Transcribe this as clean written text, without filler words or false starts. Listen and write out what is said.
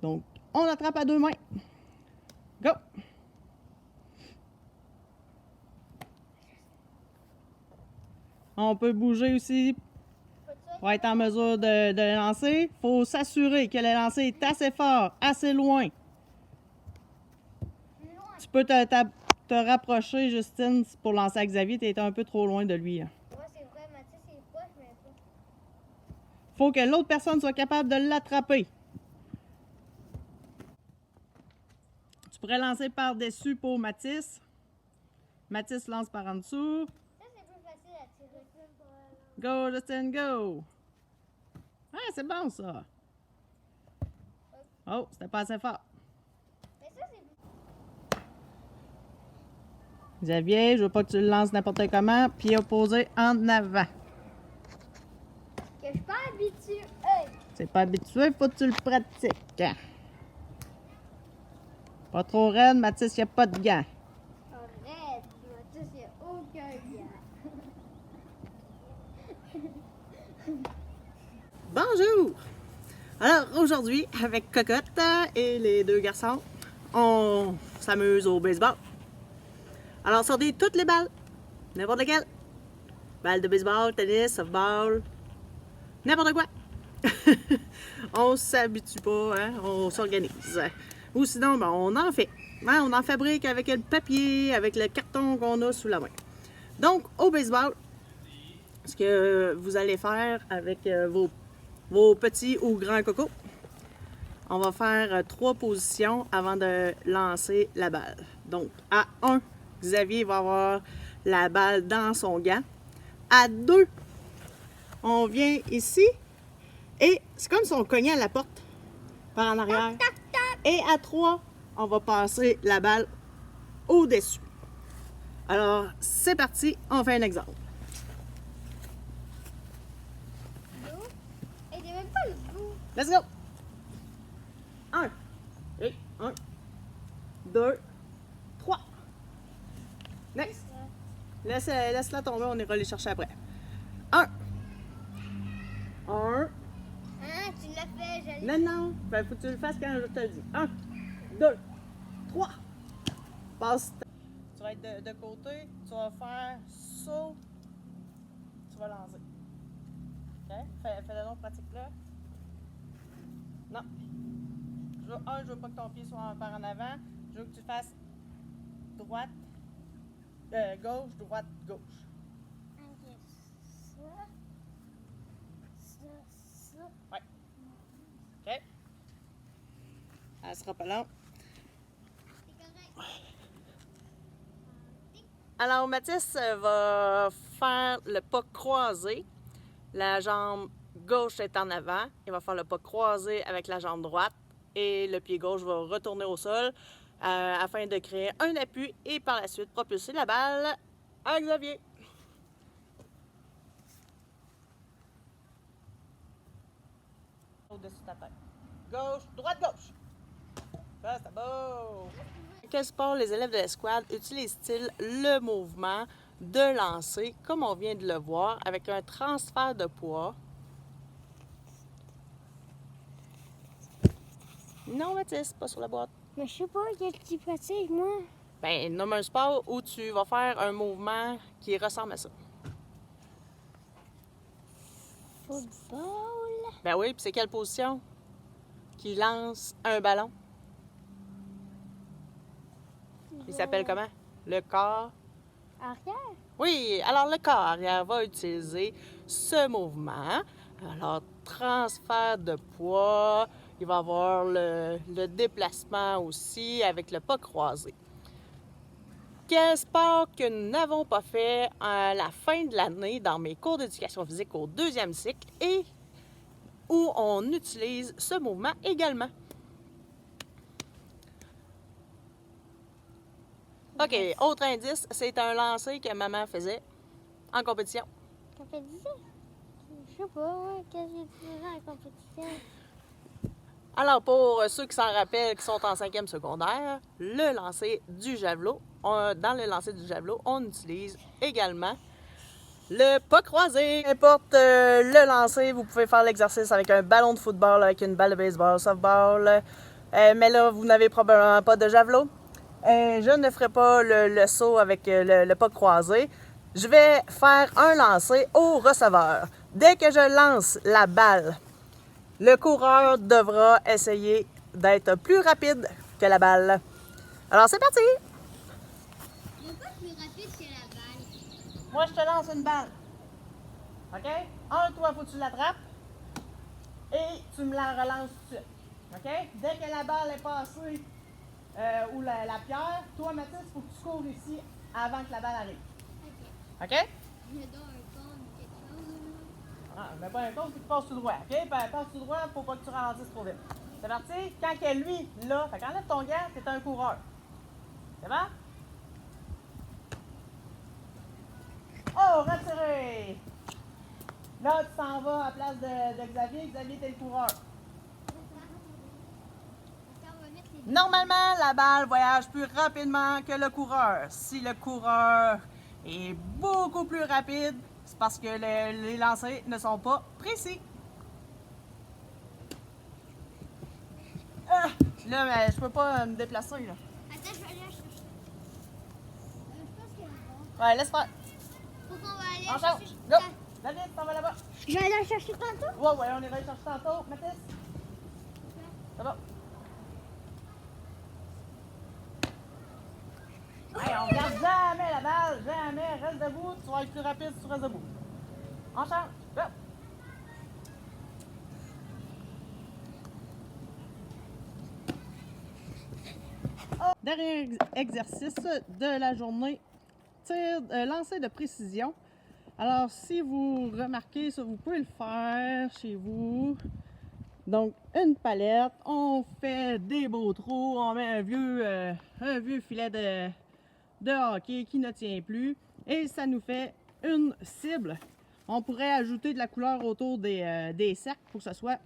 Donc, on attrape à deux mains. Go! On peut bouger aussi pour être en mesure de lancer. Il faut s'assurer que le lancer est assez fort, assez loin. Tu peux te rapprocher, Justine, pour lancer à Xavier. Tu es un peu trop loin de lui. Ouais, c'est vrai, Mathis, il est proche, mais pas. Faut que l'autre personne soit capable de l'attraper. Tu pourrais lancer par-dessus pour Mathis. Mathis lance par en dessous. Ça, c'est plus facile à tirer. Go, Justin, go! Ah, c'est bon, ça. Oh, c'était pas assez fort. Mais ça, c'est plus... Xavier, je veux pas que tu le lances n'importe comment. Pied opposé en avant. Que je suis pas habituée. C'est pas habitué, faut que tu le pratiques. Pas trop raide, Mathis, il n'y a pas de gants. Arrête, Mathis, il n'y a aucun gars. Bonjour! Alors, aujourd'hui, avec Cocotte et les deux garçons, on s'amuse au baseball. Alors, sortez toutes les balles, n'importe lesquelles. Balles de baseball, tennis, softball, n'importe quoi. On s'habitue pas, hein? On s'organise. Ou sinon, ben, on en fait. Hein? On en fabrique avec le papier, avec le carton qu'on a sous la main. Donc, au baseball, ce que vous allez faire avec vos petits ou grands cocos, on va faire 3 positions avant de lancer la balle. Donc, à 1, Xavier va avoir la balle dans son gant. À 2, on vient ici et c'est comme si on cognait à la porte par en arrière. Tac, tac. Et à 3, on va passer la balle au-dessus. Alors, c'est parti, on fait un exemple. Go. Et il n'y a même pas le goût. Let's go! 1, et 1, 2, 3. Next. Laisse-la tomber, on ira les chercher après. 1. 1. Ah, tu l'as fait, j'allais. Non, non. Ben, faut que tu le fasses quand je te le dis. 1, 2, 3. Passe. Tu vas être de côté. Tu vas faire saut. Tu vas lancer. OK? Fais-le donc pratique là. Non. Je veux pas que ton pied soit par en avant. Je veux que tu fasses droite, gauche, droite, gauche. Ok, ça. Ça. Ouais. OK? Elle sera pas longue. C'est correct. Alors, Mathis va faire le pas croisé. La jambe gauche est en avant. Il va faire le pas croisé avec la jambe droite. Et le pied gauche va retourner au sol afin de créer un appui et par la suite propulser la balle à Xavier. Au-dessus de ta tête. Gauche, droite, gauche. Ça, c'est beau. Quel sport les élèves de l'escouade utilisent-ils le mouvement de lancer, comme on vient de le voir, avec un transfert de poids? Non, Mathis, pas sur la boîte. Mais je sais pas, qu'est-ce que tu pratiques, moi? Ben, nomme un sport où tu vas faire un mouvement qui ressemble à ça. Football. Ben oui, puis c'est quelle position qui lance un ballon? Il s'appelle comment? Le corps. Arrière. Oui, alors le corps arrière va utiliser ce mouvement. Alors, transfert de poids, il va avoir le déplacement aussi avec le pas croisé. Quel sport que nous n'avons pas fait à la fin de l'année dans mes cours d'éducation physique au 2e cycle et où on utilise ce mouvement également? OK, autre indice, c'est un lancer que maman faisait en compétition. Compétition? Je sais pas, qu'est-ce que tu faisais en compétition? Alors, pour ceux qui s'en rappellent, qui sont en 5e secondaire, le lancer du javelot, dans le lancer du javelot, on utilise également le pas croisé. N'importe le lancer, vous pouvez faire l'exercice avec un ballon de football, avec une balle de baseball, softball, Mais là, vous n'avez probablement pas de javelot. Je ne ferai pas le saut avec le pas croisé. Je vais faire un lancer au receveur. Dès que je lance la balle, le coureur devra essayer d'être plus rapide que la balle. Alors, c'est parti! Il n'est pas plus rapide que la balle. Moi, je te lance une balle. OK? Toi, faut que tu l'attrapes. Et tu me la relances tout de suite. OK? Dès que la balle est passée, ou la pierre, toi, Mathis, il faut que tu cours ici avant que la balle arrive. Ok. OK? Je donne un compte ou quelque chose. Ah, mais pas un compte, c'est que tu passes tout droit. OK? Passe tout droit, faut pas que tu ralentisses trop vite. C'est parti? Quand que lui, là, fait qu'enlève ton gant, c'est un coureur. C'est bon? Oh, retiré! Là, tu t'en vas à la place de Xavier. Xavier, t'es le coureur. Normalement, la balle voyage plus rapidement que le coureur. Si le coureur est beaucoup plus rapide, c'est parce que les lancers ne sont pas précis. Ah, là, mais je peux pas me déplacer. Là. Attends, je vais aller la chercher. Je pense qu'elle est bonne. Ouais, laisse faire. Faut qu'on va aller En la charge. chercher. Go! David, t'en vas là-bas. Je vais aller la chercher tantôt. Ouais, on ira y chercher tantôt. Mathis? Ça va? Hey, on regarde jamais la balle, jamais. Reste debout, tu vas être plus rapide si tu restes debout. En charge, go! Dernier exercice de la journée, lancer de précision. Alors, si vous remarquez ça, vous pouvez le faire chez vous. Donc, une palette, on fait des beaux trous, on met un vieux filet de hockey qui ne tient plus et ça nous fait une cible. On pourrait ajouter de la couleur autour des cercles pour que ce soit